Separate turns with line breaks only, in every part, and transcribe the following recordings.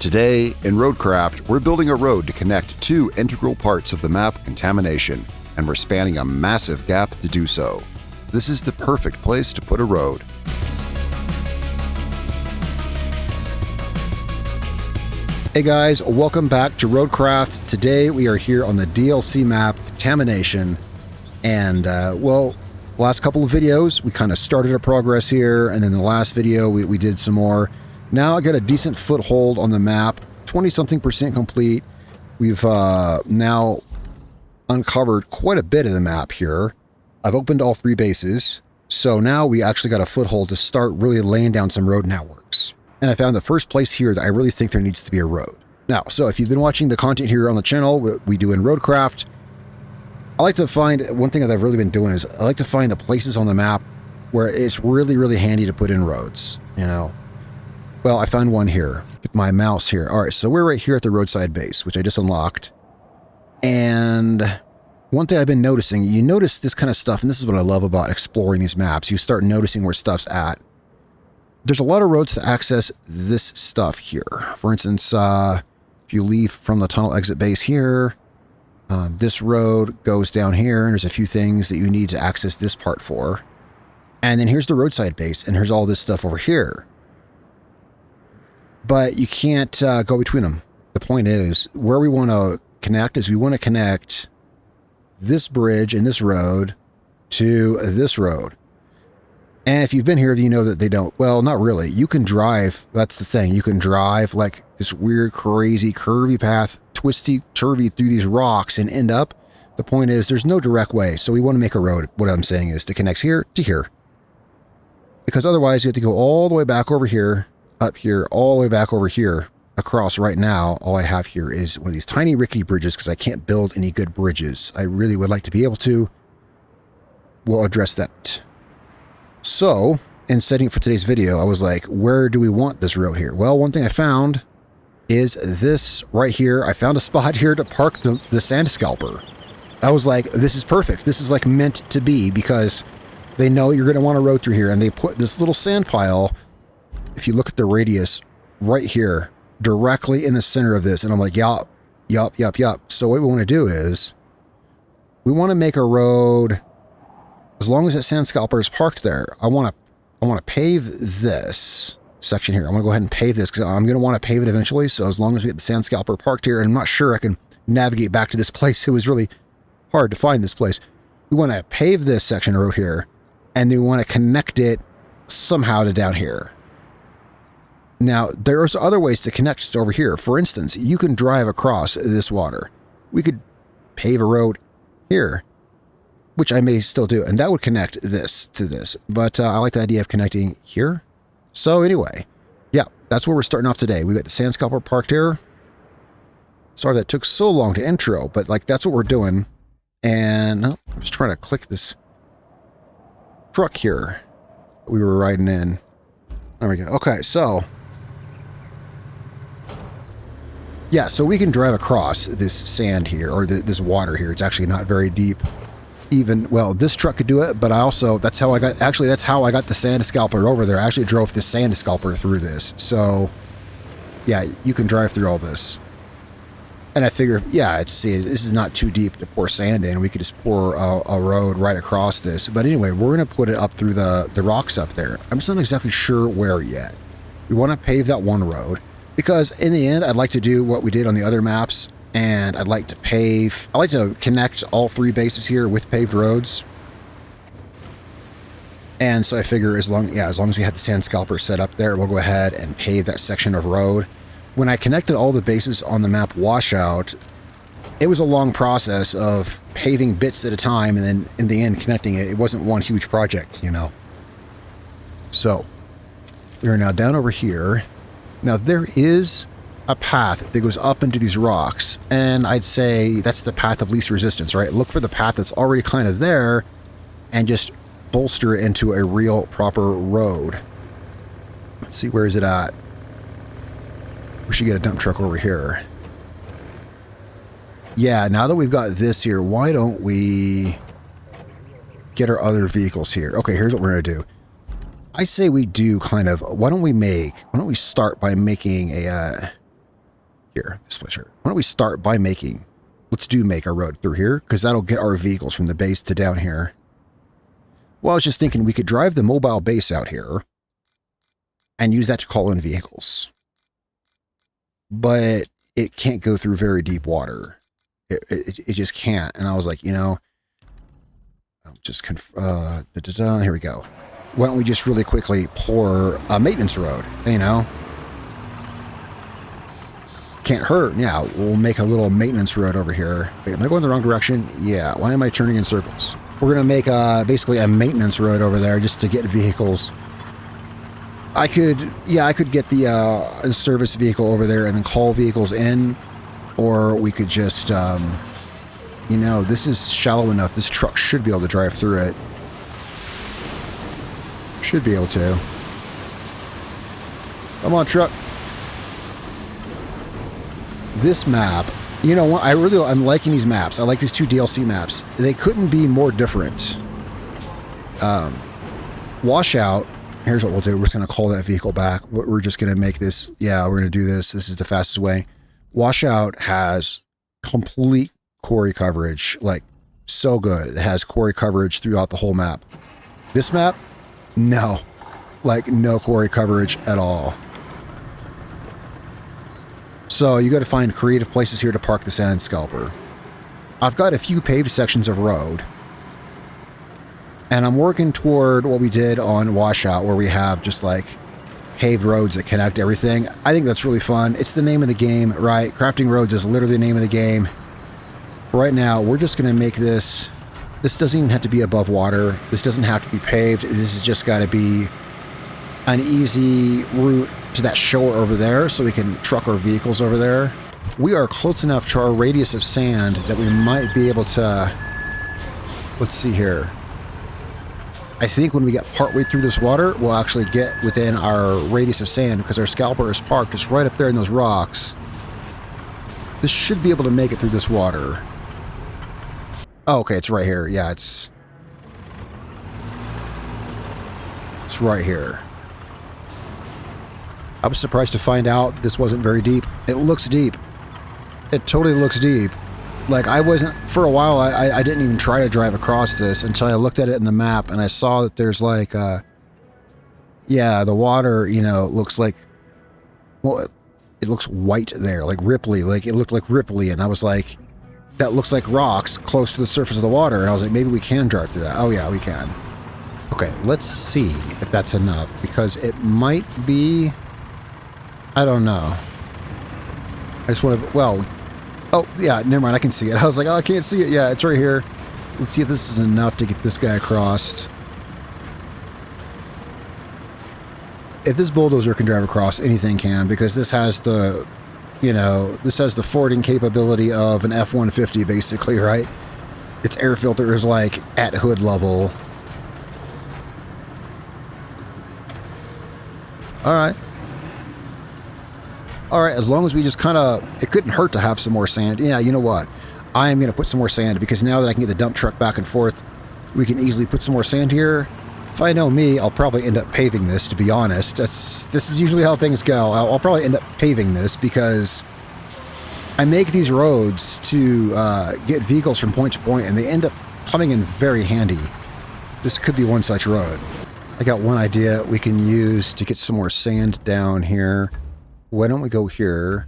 Today, in Roadcraft, we're building a road to connect two integral parts of the map, Contamination, and we're spanning a massive gap to do so. This is the perfect place to put a road. Hey guys, welcome back to Roadcraft. Today we are here on the DLC map, Contamination, and well, last couple of videos we kind of started our progress here, and then the last video we did some more. Now I got a decent foothold on the map, 20-something% complete. We've now uncovered quite a bit of the map here. I've opened all three bases, so now we actually got a foothold to start really laying down some road networks. And I found the first place here that I really think there needs to be a road. Now, so if you've been watching the content here on the channel, what we do in Roadcraft, I like to find, one thing that I've really been doing is I like to find the places on the map where it's really, really handy to put in roads, you know. Well, I found one here with my mouse here. All right, so we're right here at the roadside base, which I just unlocked. And one thing I've been noticing, you notice this kind of stuff, and this is what I love about exploring these maps. You start noticing where stuff's at. There's a lot of roads to access this stuff here. For instance, if you leave from the tunnel exit base here, this road goes down here, and there's a few things that you need to access this part for. And then here's the roadside base, and here's all this stuff over here. But you can't go between them. The point is, where we want to connect is we want to connect this bridge and this road to this road. And if you've been here, you know that they don't. Well, not really. You can drive. That's the thing. You can drive like this weird, crazy, curvy path, twisty, turvy through these rocks and end up. The point is, there's no direct way. So we want to make a road. What I'm saying is to connect here to here. Because otherwise, you have to go all the way back over here, up here, all the way back over here, across. Right now, all I have here is one of these tiny rickety bridges because I can't build any good bridges. I really would like to be able to. We'll address that. So, in setting for today's video, I was like, where do we want this road here? Well, one thing I found is this right here. I found a spot here to park the sand scalper. I was like, this is perfect. This is like meant to be because they know you're going to want a road through here. And they put this little sand pile, if you look at the radius right here, directly in the center of this. And I'm like, yup. So what we want to do is we want to make a road. As long as that sand scalper is parked there, I want to pave this section here. I'm going to go ahead and pave this because I'm going to want to pave it eventually. So as long as we get the sand scalper parked here, and I'm not sure I can navigate back to this place. It was really hard to find this place. We want to pave this section right here, and then we want to connect it somehow to down here. Now, there's other ways to connect to over here. For instance, you can drive across this water. We could pave a road here, which I may still do, and that would connect this to this. But I like the idea of connecting here. So anyway, yeah, that's where we're starting off today. We got the sand scalper parked here. Sorry that took so long to intro, but like that's what we're doing. And I'm just trying to click this truck here that we were riding in. There we go. Okay, so yeah, so we can drive across this sand here, or this water here. It's actually not very deep. Even, well, this truck could do it, but I also, that's how I got the sand scalper over there. I actually drove the sand scalper through this. So yeah, you can drive through all this. And I figure, yeah, this is not too deep to pour sand in. We could just pour a road right across this. But anyway, we're going to put it up through the rocks up there. I'm just not exactly sure where yet. We want to pave that one road because in the end, I'd like to do what we did on the other maps. And I'd like to connect all three bases here with paved roads. And so I figure as long as we have the sand scalper set up there, we'll go ahead and pave that section of road. When I connected all the bases on the map washout, it was a long process of paving bits at a time and then in the end connecting it. It wasn't one huge project, you know. So we are now down over here. Now there is a path that goes up into these rocks, and I'd say that's the path of least resistance, right? Look for the path that's already kind of there and just bolster it into a real proper road. Let's see, where is it at? We should get a dump truck over here. Yeah, now that we've got this here, why don't we get our other vehicles here? Okay, here's what we're going to do. I say we do kind of, why don't we start by making a, Here, this place here. Why don't we start by making, let's make a road through here, because that'll get our vehicles from the base to down here. Well, I was just thinking we could drive the mobile base out here and use that to call in vehicles. But it can't go through very deep water. It just can't. And I was like, you know, I'll just, here we go. Why don't we just really quickly pour a maintenance road, you know? Can't hurt. Yeah, we'll make a little maintenance road over here. Wait, am I going the wrong direction? Yeah, why am I turning in circles? We're going to make basically a maintenance road over there just to get vehicles. I could get the service vehicle over there and then call vehicles in. Or we could just, you know, this is shallow enough. This truck should be able to drive through it. Should be able to. Come on, truck. This map, you know, I'm liking these maps. I like these 2 DLC maps. They couldn't be more different. Washout, here's what we'll do. We're just going to call that vehicle back. We're just going to make this, yeah, we're going to do this. This is the fastest way. Washout has complete quarry coverage, like so good. It has quarry coverage throughout the whole map. This map, no. Like no quarry coverage at all. So you got to find creative places here to park the sand scalper. I've got a few paved sections of road. And I'm working toward what we did on Washout, where we have just like paved roads that connect everything. I think that's really fun. It's the name of the game, right? Crafting roads is literally the name of the game. Right now, we're just going to make this. This doesn't even have to be above water. This doesn't have to be paved. This has just got to be an easy route to that shore over there so we can truck our vehicles over there. We are close enough to our radius of sand that we might be able to... Let's see here. I think when we get partway through this water, we'll actually get within our radius of sand because our scalper is parked just right up there in those rocks. This should be able to make it through this water. Oh, okay, it's right here. Yeah, it's right here. I was surprised to find out this wasn't very deep. It looks deep. It totally looks deep. Like, I wasn't, for a while, I didn't even try to drive across this until I looked at it in the map and I saw that there's like, yeah, the water, you know, looks like, well, it looks white there, like ripply, like it looked like ripply. And I was like, that looks like rocks close to the surface of the water. And I was like, maybe we can drive through that. Oh yeah, we can. Okay, let's see if that's enough because it might be, I don't know. I just want to, well, oh, yeah, never mind, I can see it. I was like, oh, I can't see it. Yeah, it's right here. Let's see if this is enough to get this guy across. If this bulldozer can drive across, anything can, because this has the, you know, this has the fording capability of an F-150, basically, right? Its air filter is, like, at hood level. All right. All right, as long as we just kind of, it couldn't hurt to have some more sand. Yeah, you know what? I am going to put some more sand because now that I can get the dump truck back and forth, we can easily put some more sand here. If I know me, I'll probably end up paving this, to be honest. This is usually how things go. I'll probably end up paving this because I make these roads to get vehicles from point to point, and they end up coming in very handy. This could be one such road. I got one idea we can use to get some more sand down here. Why don't we go here?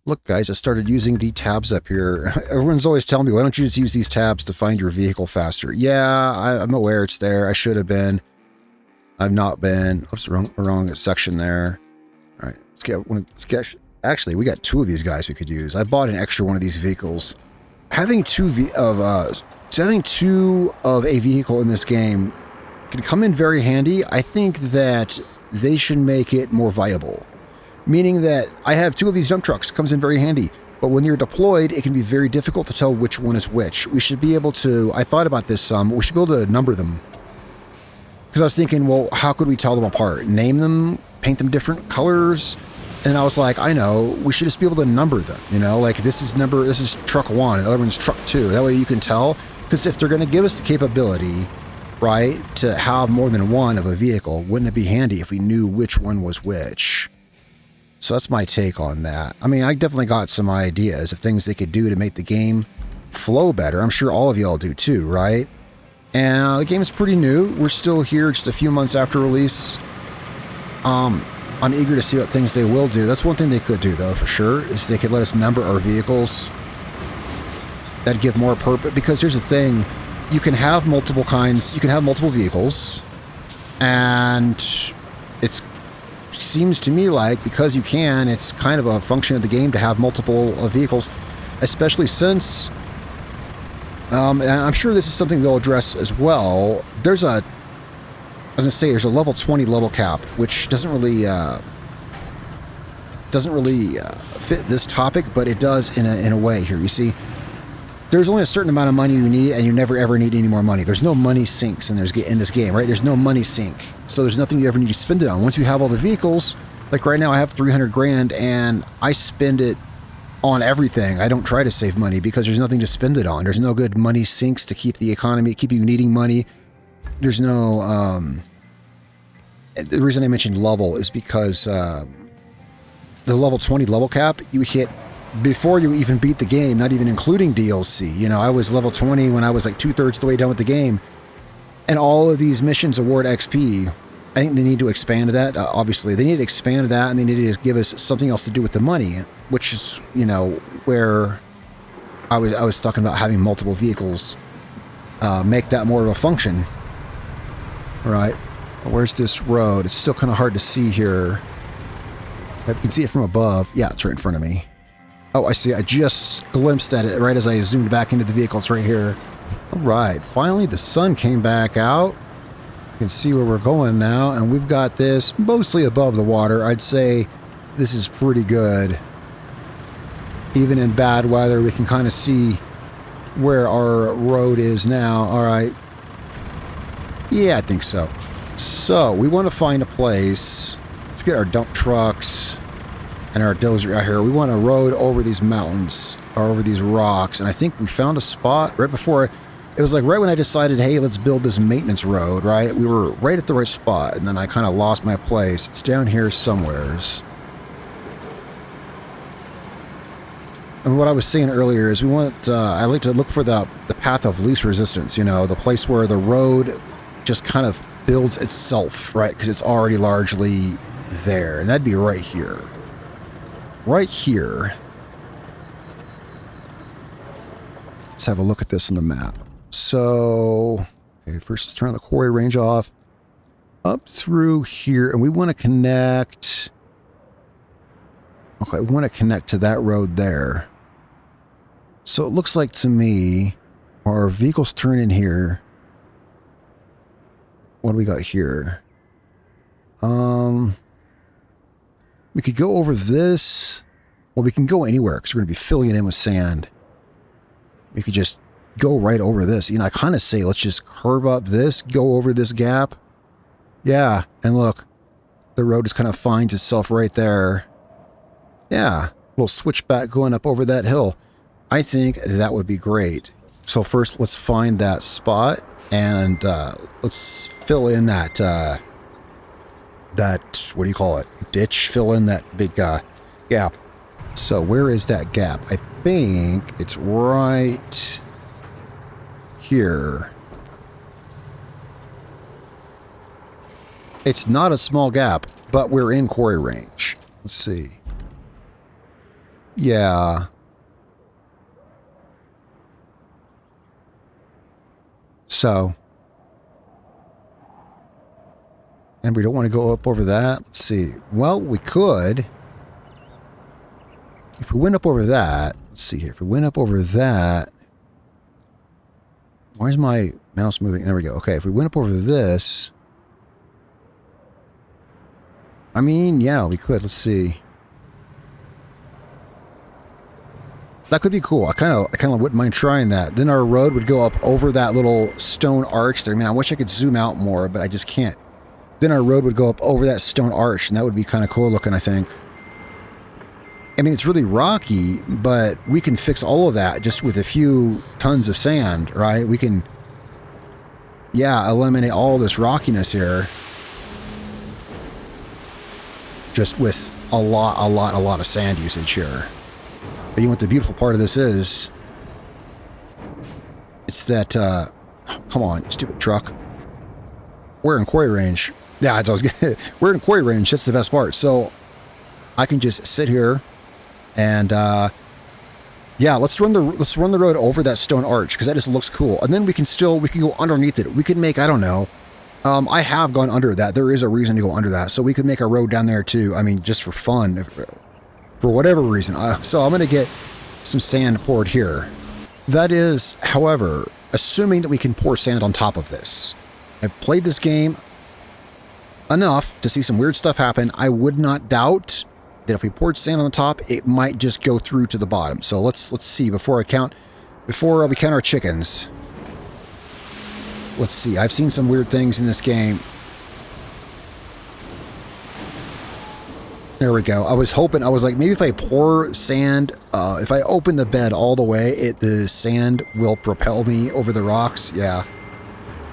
Look, guys, I started using the tabs up here. Everyone's always telling me, why don't you just use these tabs to find your vehicle faster? Yeah, I'm aware it's there. I should have been. I've not been. Oops, wrong section there. All right, let's get, actually, we got 2 of these guys we could use. I bought an extra one of these vehicles. Having two of a vehicle in this game can come in very handy. I think that they should make it more viable. Meaning that I have 2 of these dump trucks, comes in very handy. But when you're deployed, it can be very difficult to tell which one is which. We should be able to, I thought about this some, we should be able to number them. Because I was thinking, well, how could we tell them apart? Name them, paint them different colors? And I was like, I know, we should just be able to number them. You know, like this is truck 1, and the other one's truck 2. That way you can tell. Because if they're going to give us the capability, right, to have more than one of a vehicle, wouldn't it be handy if we knew which one was which? So that's my take on that. I mean, I definitely got some ideas of things they could do to make the game flow better. I'm sure all of y'all do too, right? And the game is pretty new. We're still here just a few months after release. I'm eager to see what things they will do. That's one thing they could do, though, for sure, is they could let us number our vehicles. That'd give more purpose. Because here's the thing. You can have multiple kinds. You can have multiple vehicles. And it seems to me like, because you can, it's kind of a function of the game to have multiple vehicles. Especially since... and I'm sure this is something they'll address as well. There's a... I was going to say, there's a level 20 level cap, which doesn't really fit this topic, but it does in a way here. You see, there's only a certain amount of money you need, and you never ever need any more money. There's no money sinks in this game, right? There's no money sink, so there's nothing you ever need to spend it on. Once you have all the vehicles, like right now I have 300 grand, and I spend it on everything. I don't try to save money because there's nothing to spend it on. There's no good money sinks to keep the economy, keep you needing money. There's no, the reason I mentioned level is because the level 20 level cap, you hit before you even beat the game, not even including DLC. You know, I was level 20 when I was like 2/3 the way done with the game. And all of these missions award XP. I think they need to expand that. Obviously, they need to expand that, and they need to give us something else to do with the money, which is, you know, where I was talking about having multiple vehicles. Make that more of a function. Right. Where's this road? It's still kind of hard to see here. You can see it from above. Yeah, it's right in front of me. Oh, I see. I just glimpsed at it right as I zoomed back into the vehicle. It's right here. All right. Finally, the sun came back out. You can see where we're going now. And we've got this mostly above the water. I'd say this is pretty good. Even in bad weather, we can kind of see where our road is now. All right. Yeah, I think so. So, we want to find a place. Let's get our dump trucks and our dozer out here. We want to road over these mountains, or over these rocks. And I think we found a spot right before... It was like right when I decided, hey, let's build this maintenance road, right? We were right at the right spot, and then I kind of lost my place. It's down here somewheres. And what I was saying earlier is we want... I like to look for the path of least resistance, you know, the place where the road just kind of builds itself, right? Because it's already largely there. And that'd be right here. Right here. Let's have a look at this on the map. So, okay, first let's turn the quarry range off. Up through here. And we want to connect... Okay, we want to connect to that road there. So it looks like to me, our vehicles turn in here. What do we got here? We could go over this. Well, we can go anywhere because we're going to be filling it in with sand. We could just go right over this. You know, I kind of say, let's just curve up this, go over this gap. Yeah, and look, the road just kind of finds itself right there. Yeah, we'll switch back going up over that hill. I think that would be great. So first, let's find that spot. And let's fill in that, what do you call it? Ditch? Fill in that big gap. So where is that gap? I think it's right here. It's not a small gap, but we're in quarry range. Let's see. Yeah. So, and we don't want to go up over that. Let's see. Well, we could. If we went up over that, let's see here. If we went up over that, why is my mouse moving? There we go. Okay, if we went up over this, I mean, yeah, we could. Let's see. That could be cool. I kind of wouldn't mind trying that. Then our road would go up over that little stone arch there. Man, I wish I could zoom out more, but I just can't. Then our road would go up over that stone arch, and that would be kind of cool looking, I think. I mean, it's really rocky, but we can fix all of that just with a few tons of sand, right? We can, yeah, eliminate all this rockiness here. just with a lot of sand usage here. But you know what the beautiful part of this is? It's that, come on, stupid truck. We're in quarry range. Yeah, I was we're in quarry range. That's the best part. So I can just sit here and, yeah, let's run the road over that stone arch because that just looks cool. And then we can go underneath it. We can make, I don't know. I have gone under that. There is a reason to go under that. So we could make a road down there too. I mean, just for fun, for whatever reason. So I'm going to get some sand poured here. That is, however, assuming that we can pour sand on top of this. I've played this game enough to see some weird stuff happen. I would not doubt that if we poured sand on the top, it might just go through to the bottom. So let's see before we count our chickens. Let's see. I've seen some weird things in this game. There we go. I was like, maybe if I pour sand, if I open the bed all the way, the sand will propel me over the rocks. Yeah.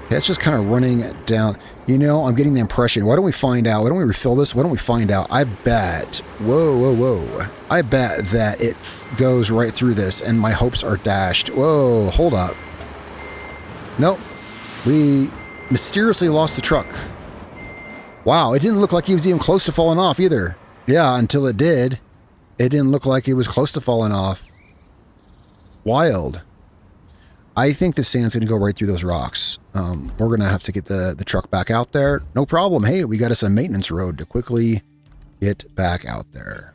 That's just kind of running down. You know, I'm getting the impression. Why don't we find out? Why don't we refill this? Why don't we find out? I bet. Whoa. I bet that it goes right through this, and my hopes are dashed. Whoa, hold up. Nope. We mysteriously lost the truck. Wow, it didn't look like he was even close to falling off either. Yeah, until it did. It didn't look like it was close to falling off. Wild. I think the sand's going to go right through those rocks. We're going to have to get the truck back out there. No problem. Hey, we got us a maintenance road to quickly get back out there.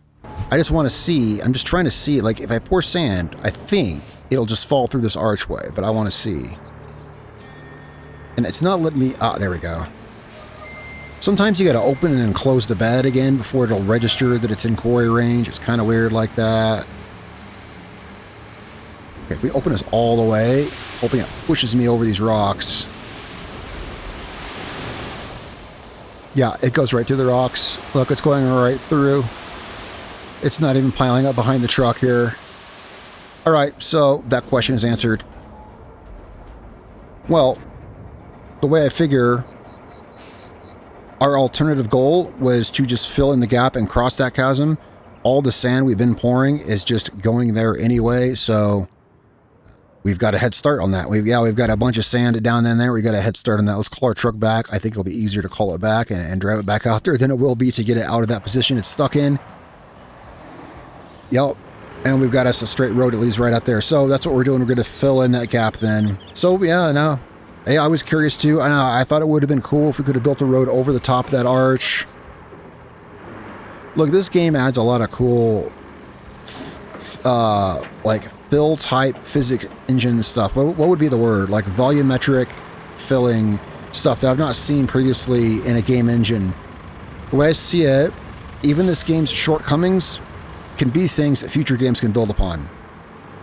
I just want to see. I'm just trying to see. Like, if I pour sand, I think it'll just fall through this archway. But I want to see. And it's not letting me... Ah, there we go. Sometimes you got to open and close the bed again before it'll register that it's in quarry range. It's kind of weird like that. Okay, if we open this all the way, hoping it pushes me over these rocks. Yeah, it goes right through the rocks. Look, it's going right through. It's not even piling up behind the truck here. All right, so that question is answered. Well, the way I figure our alternative goal was to just fill in the gap and cross that chasm. All the sand we've been pouring is just going there anyway, so we've got a head start on that. We've got a bunch of sand down in there. We got a head start on that. Let's call our truck back. I think it'll be easier to call it back and drive it back out there than it will be to get it out of that position it's stuck in. Yep. And we've got us a straight road that leads right out there. So that's what we're doing. We're going to fill in that gap then. So yeah, no. Hey, I was curious too. I thought it would have been cool if we could have built a road over the top of that arch. Look, this game adds a lot of cool, like fill type physics engine stuff. What would be the word? Like volumetric filling stuff that I've not seen previously in a game engine. The way I see it, even this game's shortcomings can be things that future games can build upon.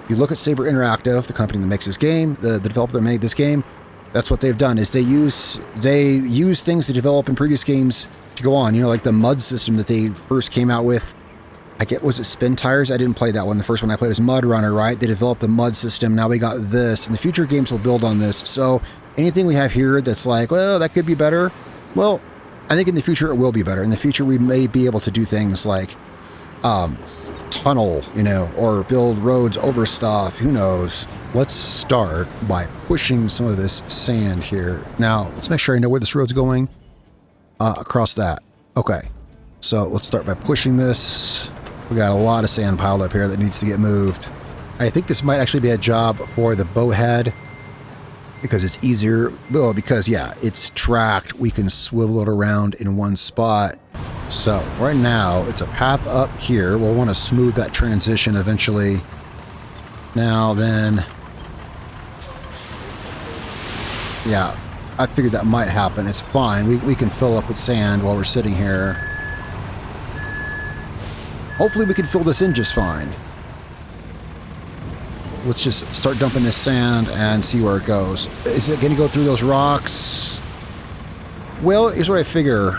If you look at Saber Interactive, the company that makes this game, the developer that made this game, that's what they've done, is they use things they develop in previous games to go on. You know, like the mud system that they first came out with. Was it Spin Tires? I didn't play that one. The first one I played was MudRunner, right? They developed the mud system. Now we got this, and the future games will build on this. So anything we have here that's like, well, that could be better. Well, I think in the future it will be better. In the future we may be able to do things like tunnel, you know, or build roads over stuff. Who knows? Let's start by pushing some of this sand here. Now, let's make sure I know where this road's going. Across that. Okay. So let's start by pushing this. We got a lot of sand piled up here that needs to get moved. I think this might actually be a job for the bowhead because it's easier. Well, because, yeah, it's tracked. We can swivel it around in one spot. So right now, it's a path up here. We'll want to smooth that transition eventually. Now then... Yeah, I figured that might happen. It's fine. We can fill up with sand while we're sitting here. Hopefully we can fill this in just fine. Let's just start dumping this sand and see where it goes. Is it going to go through those rocks? Well, here's what I figure.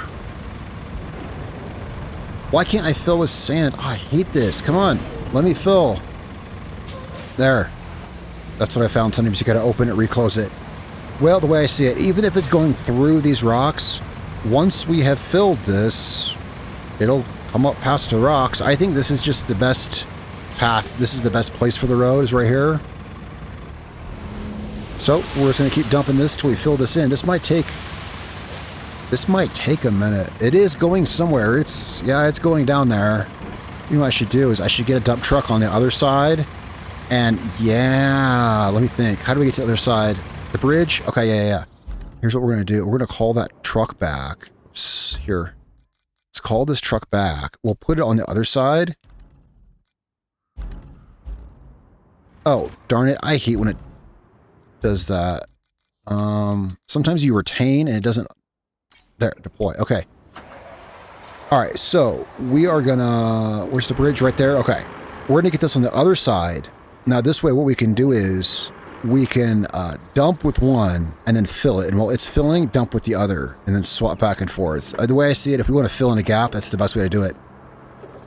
Why can't I fill with sand? Oh, I hate this. Come on. Let me fill. There. That's what I found. Sometimes you got to open it, reclose it. Well, the way I see it, even if it's going through these rocks, once we have filled this, it'll Come up past the rocks. I think this is just the best path. This is the best place for the road, is right here. So we're just going to keep dumping this till we fill this in. This might take a minute. It is going somewhere. It's going down there. You know what I should do is I should get a dump truck on the other side. And yeah, let me think. How do we get to the other side? The bridge? Okay, yeah. Here's what we're going to do. We're going to call that truck back. Oops, here. Let's call this truck back. We'll put it on the other side. Oh, darn it. I hate when it does that. Sometimes you retain and it doesn't... There, deploy. Okay. Alright, so we are gonna... Where's the bridge? Right there? Okay. We're gonna get this on the other side. Now, this way, what we can do is we can dump with one and then fill it. And while it's filling, dump with the other and then swap back and forth. The way I see it, if we want to fill in a gap, that's the best way to do it.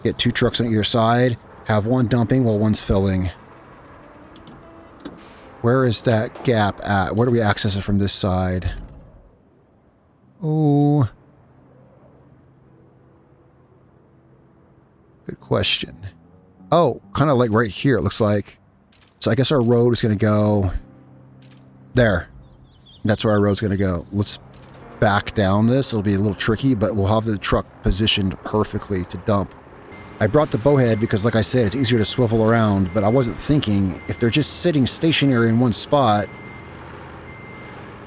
Get 2 trucks on either side, have one dumping while one's filling. Where is that gap at? Where do we access it from this side? Oh. Good question. Oh, kind of like right here, it looks like. So I guess our road is going to go there. That's where our road's going to go. Let's back down this. It'll be a little tricky, but we'll have the truck positioned perfectly to dump. I brought the bowhead because, like I said, it's easier to swivel around, but I wasn't thinking if they're just sitting stationary in one spot,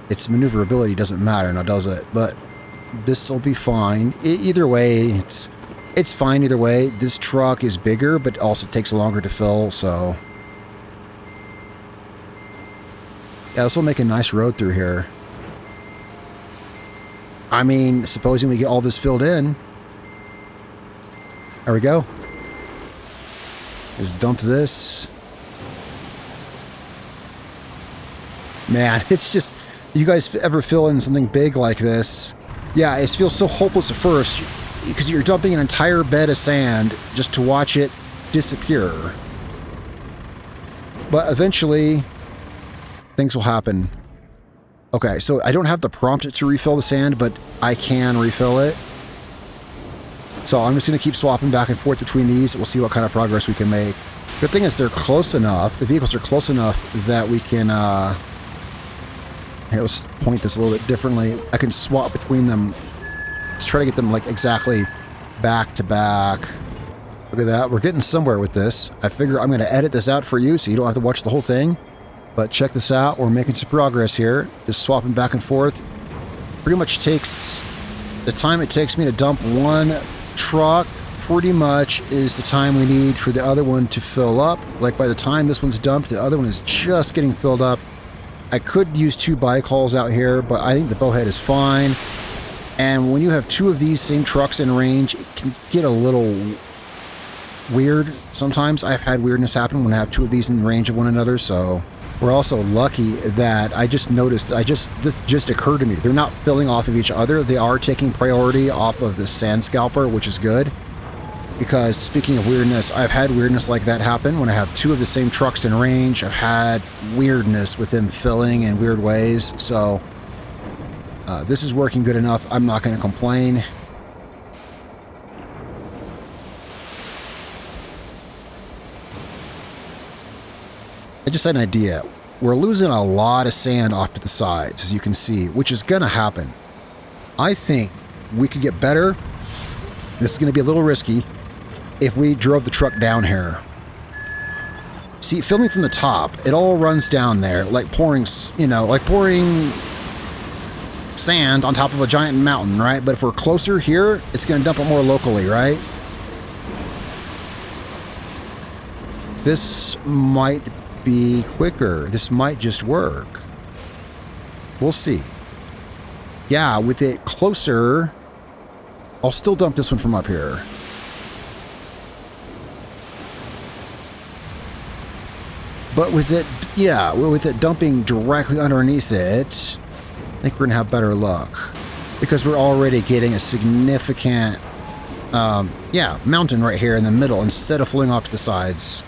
its maneuverability doesn't matter, now does it? But this will be fine. Either way, it's fine either way. This truck is bigger, but also takes longer to fill, so... Yeah, this will make a nice road through here. I mean, supposing we get all this filled in. There we go. Just dump this. Man, it's just... You guys ever fill in something big like this? Yeah, it feels so hopeless at first because you're dumping an entire bed of sand just to watch it disappear. But eventually, things will happen. Okay, so I don't have the prompt to refill the sand, but I can refill it. So I'm just going to keep swapping back and forth between these. We'll see what kind of progress we can make. Good thing is they're close enough. The vehicles are close enough that we can... Here, let's point this a little bit differently. I can swap between them. Let's try to get them like exactly back to back. Look at that. We're getting somewhere with this. I figure I'm going to edit this out for you so you don't have to watch the whole thing. But check this out. We're making some progress here. Just swapping back and forth. Pretty much takes... The time it takes me to dump one truck pretty much is the time we need for the other one to fill up. Like by the time this one's dumped, the other one is just getting filled up. I could use 2 bike hauls out here, but I think the bowhead is fine. And when you have 2 of these same trucks in range, it can get a little weird sometimes. I've had weirdness happen when I have 2 of these in range of one another, so... We're also lucky that I just noticed, this just occurred to me. They're not filling off of each other. They are taking priority off of the sand scalper, which is good. Because speaking of weirdness, I've had weirdness like that happen when I have 2 of the same trucks in range. I've had weirdness with them filling in weird ways. So this is working good enough. I'm not going to complain. I just had an idea. We're losing a lot of sand off to the sides, as you can see, which is going to happen. I think we could get better. This is going to be a little risky if we drove the truck down here. See, filling from the top, it all runs down there like pouring, like pouring sand on top of a giant mountain, right? But if we're closer here, it's going to dump it more locally, right? This might be quicker. This might just work. We'll see. Yeah, with it closer, I'll still dump this one from up here. But with it, yeah, with it dumping directly underneath it, I think we're going to have better luck. Because we're already getting a significant, mountain right here in the middle instead of flowing off to the sides.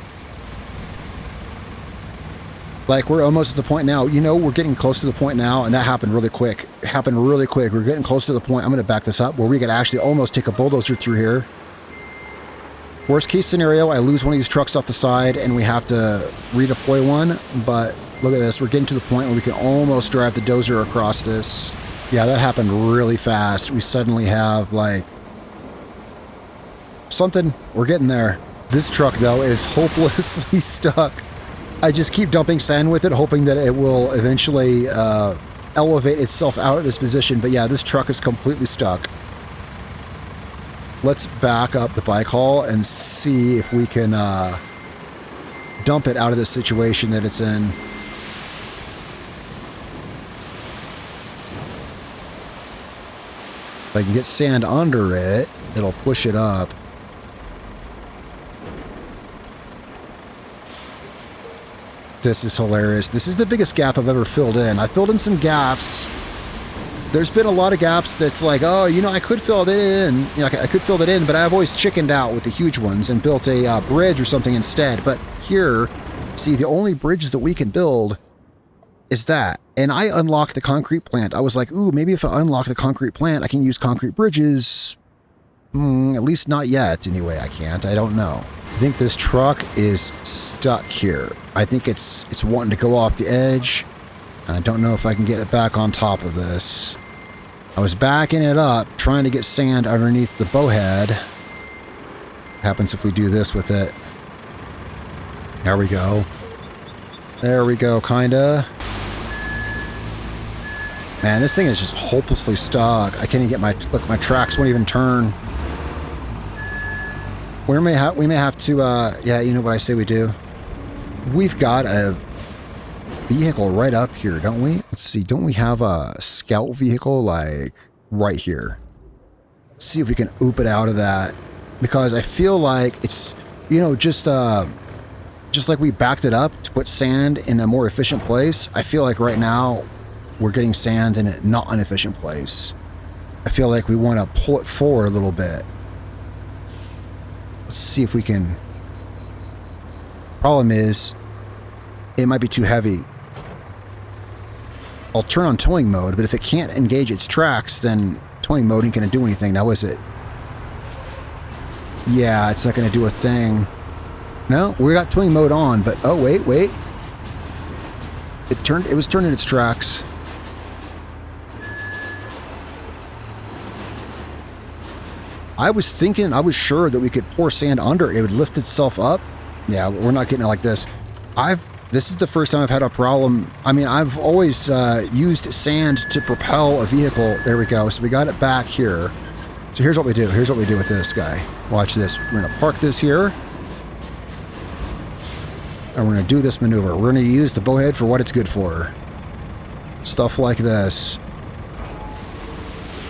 Like, we're almost at the point now, we're getting close to the point now, and that happened really quick. It happened really quick. We're getting close to the point, I'm going to back this up, where we could actually almost take a bulldozer through here. Worst case scenario, I lose one of these trucks off the side and we have to redeploy one, but look at this, we're getting to the point where we can almost drive the dozer across this. Yeah, that happened really fast. We suddenly have, like, something. We're getting there. This truck, though, is hopelessly stuck. I just keep dumping sand with it, hoping that it will eventually elevate itself out of this position. But yeah, this truck is completely stuck. Let's back up the bike haul and see if we can dump it out of the situation that it's in. If I can get sand under it, it'll push it up. This is hilarious. This is the biggest gap I've ever filled in. I filled in some gaps. There's been a lot of gaps that's like, oh, you know, I could fill that in. You know, I could fill that in, but I've always chickened out with the huge ones and built a bridge or something instead. But here, see, the only bridges that we can build is that. And I unlocked the concrete plant. I was like, ooh, maybe if I unlock the concrete plant, I can use concrete bridges. At least not yet. Anyway, I can't. I don't know. I think this truck is stuck here. I think it's wanting to go off the edge. I don't know if I can get it back on top of this. I was backing it up, trying to get sand underneath the bowhead. What happens if we do this with it? There we go. There we go, kinda. Man, this thing is just hopelessly stuck. I can't even get my... Look, my tracks won't even turn. We may have to... yeah, you know what I say we do? We've got a vehicle right up here, don't we? Let's see, don't we have a scout vehicle, like, right here? Let's see if we can oop it out of that. Because I feel like it's, you know, just like we backed it up to put sand in a more efficient place, I feel like right now we're getting sand in a not an efficient place. I feel like we want to pull it forward a little bit. Let's see if we can... Problem is, it might be too heavy. I'll turn on towing mode, but if it can't engage its tracks, then towing mode ain't going to do anything. Now, is it? Yeah, it's not going to do a thing. No, we got towing mode on, but oh, wait. It was turning its tracks. I was sure that we could pour sand under it. It would lift itself up. Yeah, we're not getting it like this. This is the first time I've had a problem. I mean, I've always used sand to propel a vehicle. There we go. So we got it back here. So here's what we do. Here's what we do with this guy. Watch this. We're going to park this here. And we're going to do this maneuver. We're going to use the bowhead for what it's good for. Stuff like this.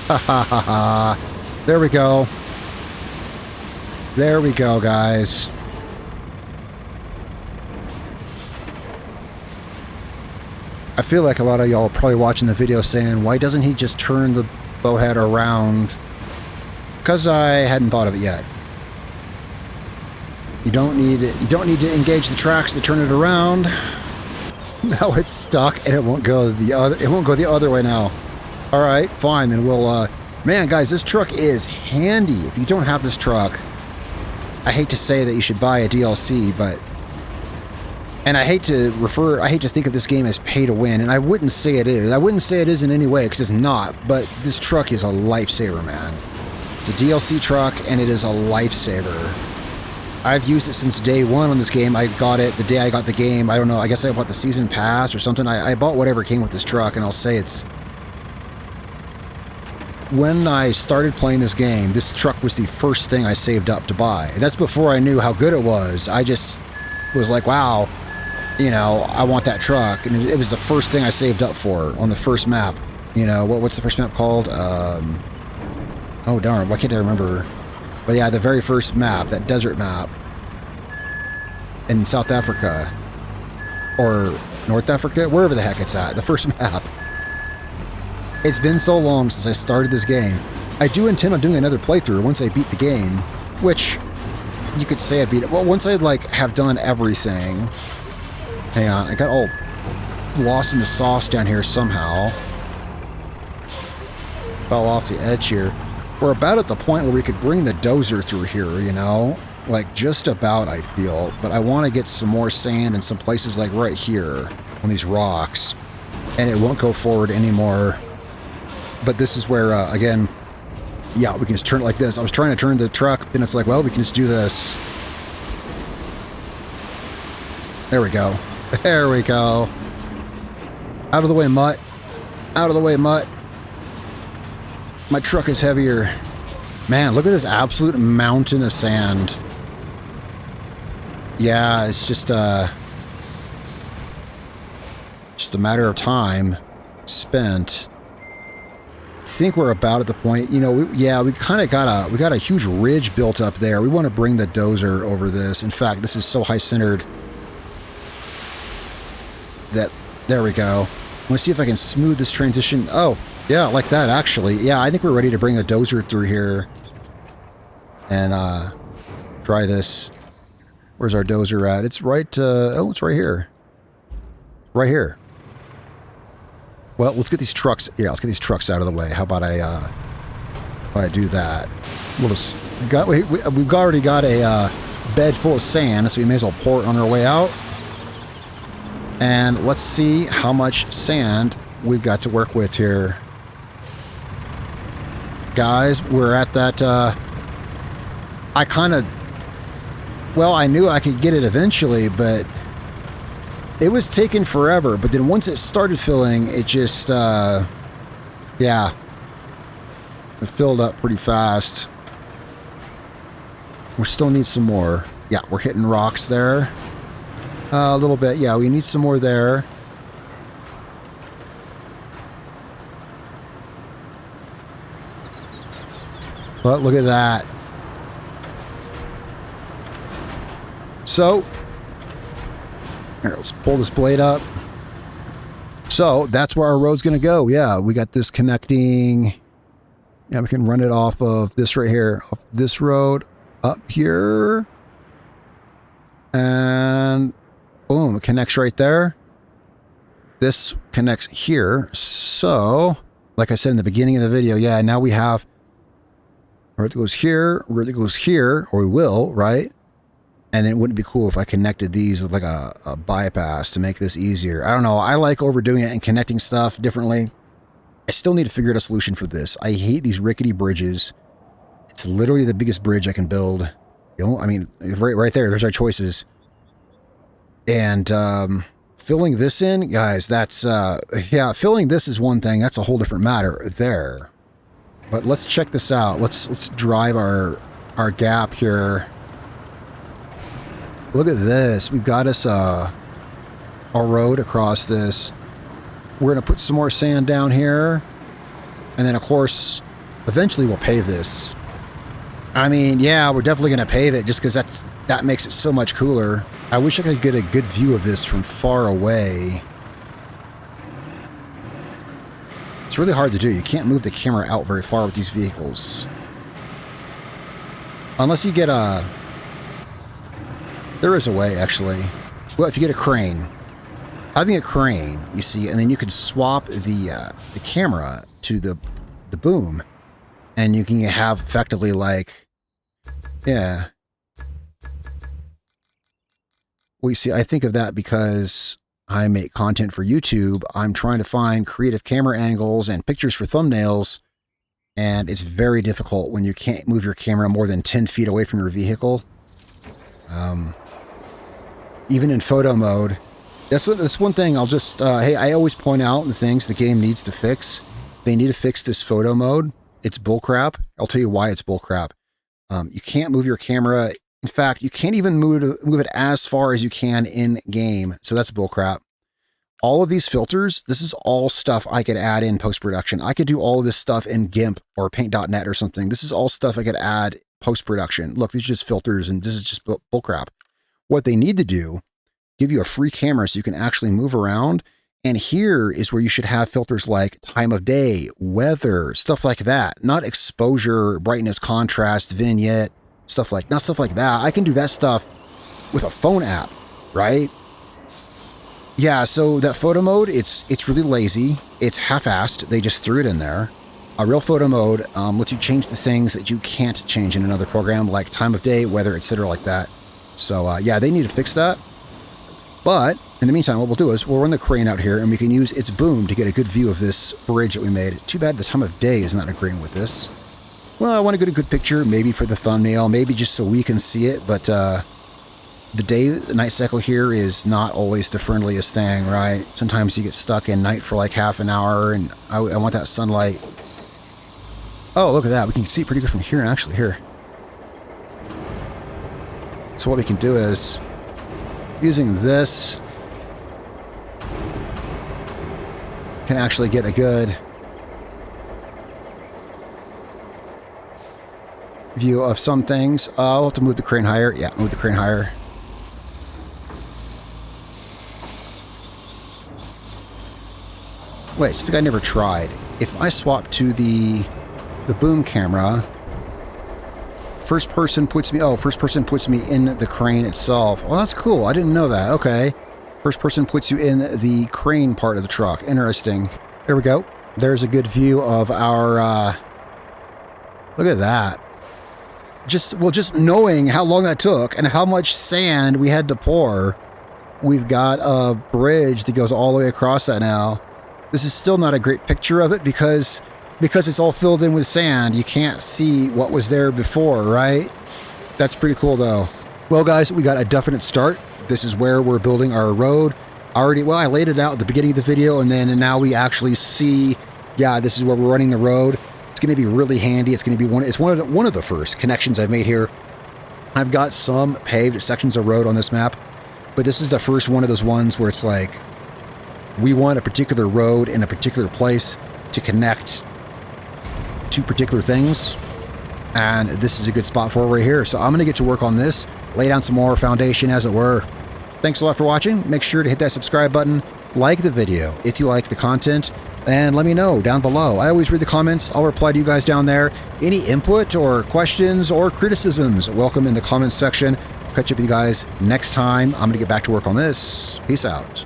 Ha ha ha ha. There we go. There we go, guys. I feel like a lot of y'all are probably watching the video saying, why doesn't he just turn the bowhead around? Because I hadn't thought of it yet. You don't need to engage the tracks to turn it around. Now it's stuck and it won't go the other way now. All right, fine, then we'll man, guys, this truck is handy. If you don't have this truck, I hate to say that you should buy a DLC, but and I hate to think of this game as pay to win, and I wouldn't say it is. I wouldn't say it is in any way, because it's not, but this truck is a lifesaver, man. It's a DLC truck, and it is a lifesaver. I've used it since day one on this game. I got it the day I got the game. I don't know, I guess I bought the season pass or something. I bought whatever came with this truck, and I'll say it's... When I started playing this game, this truck was the first thing I saved up to buy. That's before I knew how good it was. I just was like, wow, you know, I want that truck. And it was the first thing I saved up for on the first map. You know, what's the first map called? Oh, darn, why can't I remember? But yeah, the very first map, that desert map in South Africa. Or North Africa, wherever the heck it's at, the first map. It's been so long since I started this game. I do intend on doing another playthrough once I beat the game, which you could say I beat it. Well, once I like have done everything. Hang on, I got all lost in the sauce down here somehow. Fell off the edge here. We're about at the point where we could bring the dozer through here, you know? like just about, I feel, but I want to get some more sand in some places like right here on these rocks, and it won't go forward anymore. But this is where, again, yeah, we can just turn it like this. I was trying to turn the truck, then it's like, well, we can just do this. There we go. There we go. Out of the way, mutt. Out of the way, mutt. My truck is heavier. Man, look at this absolute mountain of sand. Yeah, it's just a matter of time spent. I think we're about at the point, you know, we kind of got a huge ridge built up there. We want to bring the dozer over this. In fact, this is so high centered that, there we go. I want to see if I can smooth this transition. Oh, yeah, like that, actually. Yeah, I think we're ready to bring the dozer through here and try this. Where's our dozer at? It's right, oh, it's right here. Right here. Well, let's get these trucks, yeah, let's get these trucks out of the way. How about I do that? We'll just, we've already got a bed full of sand, so we may as well pour it on our way out. And let's see how much sand we've got to work with here. Guys, we're at that, I kind of, well, I knew I could get it eventually, but it was taking forever. But then once it started filling, it just, yeah, it filled up pretty fast. We still need some more. Yeah, we're hitting rocks there. A little bit. Yeah, we need some more there. But look at that. So, here, let's pull this blade up. So, that's where our road's going to go. Yeah, we got this connecting. Yeah, we can run it off of this right here. Off this road up here. And boom, it connects right there. This connects here. So, like I said in the beginning of the video, yeah, now we have road that goes here, road that goes here, or we will, right? And then it wouldn't be cool if I connected these with like a bypass to make this easier. I don't know. I like overdoing it and connecting stuff differently. I still need to figure out a solution for this. I hate these rickety bridges. It's literally the biggest bridge I can build. You know, I mean, right there, there's our choices. And filling this in, guys, that's, yeah, filling this is one thing. That's a whole different matter there. But let's check this out. Let's drive our gap here. Look at this. We've got us a road across this. We're going to put some more sand down here. And then, of course, eventually we'll pave this. I mean, yeah, we're definitely going to pave it just because that makes it so much cooler. I wish I could get a good view of this from far away. It's really hard to do. You can't move the camera out very far with these vehicles. Unless you get a... There is a way, actually. Well, if you get a crane. Having a crane, you see, and then you can swap the camera to the boom. And you can have effectively like... Yeah. Well, you see, I think of that because I make content for YouTube. I'm trying to find creative camera angles and pictures for thumbnails. And it's very difficult when you can't move your camera more than 10 feet away from your vehicle. Even in photo mode. That's one thing I'll just, hey, I always point out the things the game needs to fix. They need to fix this photo mode. It's bullcrap. I'll tell you why it's bullcrap. You can't move your camera. In fact, you can't even move it as far as you can in game. So that's bullcrap. All of these filters, this is all stuff I could add in post-production. I could do all of this stuff in GIMP or Paint.net or something. This is all stuff I could add post-production. Look, these are just filters and this is just bullcrap. What they need to do, give you a free camera so you can actually move around. And here is where you should have filters like time of day, weather, stuff like that. Not exposure, brightness, contrast, vignette, not stuff like that. I can do that stuff with a phone app, right? Yeah, so that photo mode, it's really lazy. It's half-assed. They just threw it in there. A real photo mode lets you change the things that you can't change in another program, like time of day, weather, etc. like that. So yeah, they need to fix that. But in the meantime, what we'll do is we'll run the crane out here and we can use its boom to get a good view of this bridge that we made. Too bad the time of day is not agreeing with this. Well, I want to get a good picture, maybe for the thumbnail, maybe just so we can see it, but the day-night cycle here is not always the friendliest thing, right? Sometimes you get stuck in night for like half an hour, and I want that sunlight. Oh, look at that. We can see it pretty good from here, actually, here. So what we can do is, using this, can actually get a good view of some things. I'll have to move the crane higher. Yeah, move the crane higher. Wait, something I never tried. If I swap to the boom camera, first person puts me in the crane itself. Well, that's cool. I didn't know that. Okay. First person puts you in the crane part of the truck. Interesting. Here we go. There's a good view of our, look at that. Just knowing how long that took and how much sand we had to pour, we've got a bridge that goes all the way across that now. This is still not a great picture of it because it's all filled in with sand. You can't see what was there before, right? That's pretty cool though. Well guys, we got a definite start. This is where we're building our road. I laid it out at the beginning of the video, and now we actually see, yeah, this is where we're running the road. It's going to be really handy. It's going to be one of the first connections I've made here. I've got some paved sections of road on this map, but this is the first one of those ones where it's like, we want a particular road in a particular place to connect to particular things, and this is a good spot for it right here. So I'm going to get to work on this, lay down some more foundation, as it were. Thanks a lot for watching. Make sure to hit that subscribe button, like the video if you like the content, and let me know down below. I always read the comments. I'll reply to you guys down there. Any input or questions or criticisms, welcome in the comments section. Catch up with you guys next time. I'm going to get back to work on this. Peace out.